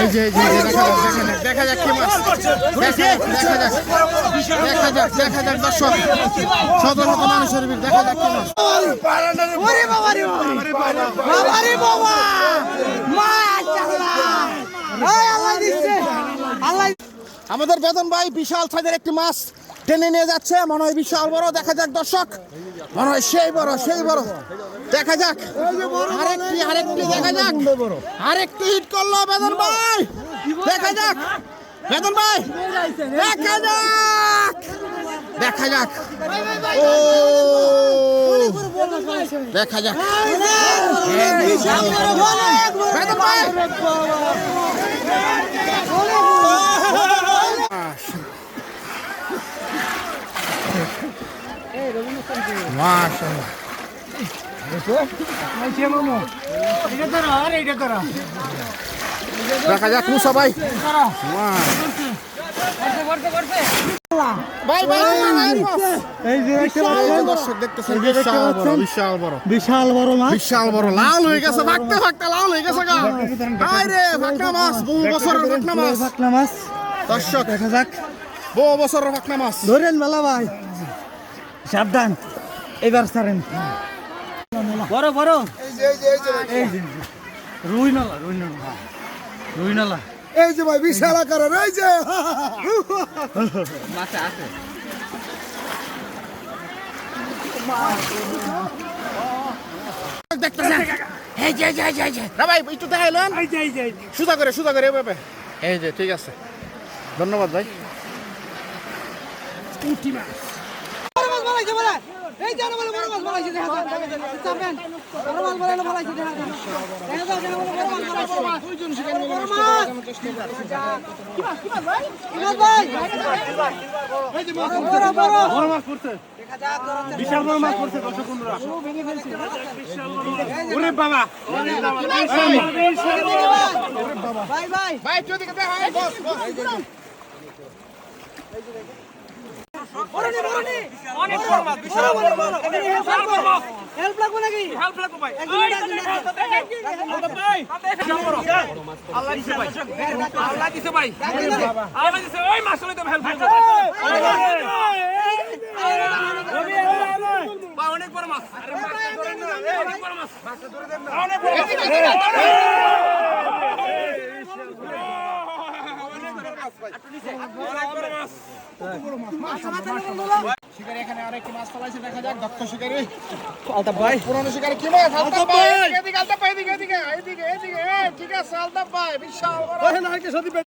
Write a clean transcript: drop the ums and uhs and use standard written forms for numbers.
এই যে দেখা যাক কি মাছ, দেখা যাক দর্শক, শত শত মানুষের ভিড়, দেখা যাক কি মাছ। আমাদের বেতন ভাই বিশাল সাইজের একটি মাছ টেনে নিয়ে যাচ্ছে, মনে হয় বিশাল বড়। দেখা যাক দর্শক, মনে হয় সেই বড়। দেখা যাক আরেকটি দেখা যাক, আরেকটি হিট করলো বেতন ভাই। দেখা যাক বেতন ভাই, দেখা যাক ও দেখা যাক বেতন ভাই। দেখা যাক মুসা ভাই, দর্শক দেখতেছেন বিশাল বড় লাল হয়ে গেছে, ভাগতে লাল হয়ে গেছে। ফাঁকনা মাছ, বহু বছরের ফাঁকনা মাছ দর্শক, দেখা যাক বহু বছরের ফাঁকনা মাছ। ধরেন মেলা ভাই, সাবধান, এবার ছাড়েন। বড় রুই নালা এই যে ভাই বিশাল আকারের, এই যে মাছ আছে। দেখতেছেন এই যে ভাই একটু দেখাইলেন, সুদা করে এভাবে। এই যে ঠিক আছে, ধন্যবাদ ভাই। বিশাল বড় মাছ পড়ছে দর্শক বন্ধুরা। ওরে বাবা, ভাই যদি বস অনেক বড় মাছ, বিশাল বড় মাছ। হেল্প লাগবে নাকি? হেল্প লাগবে ভাই। আল্লাহ দিছে ভাই, আল্লাহ দিছে ভাই, আল্লাহ দিছে। ওই মাছ লইতে হেল্প লাগবে ভাই, অনেক বড় মাছ, অনেক বড় মাছ, অনেক বড় মাছ। শিকারি এখানে আরেকটি মাছ ফলাইছে, দেখা যাক দক্ষ শিকারি আলতাফ ভাই, পুরনো শিকারি কি মাছ? আলতাফ ভাই এদিকে ঠিক আছে আলতাফ ভাই বিশাল বড়।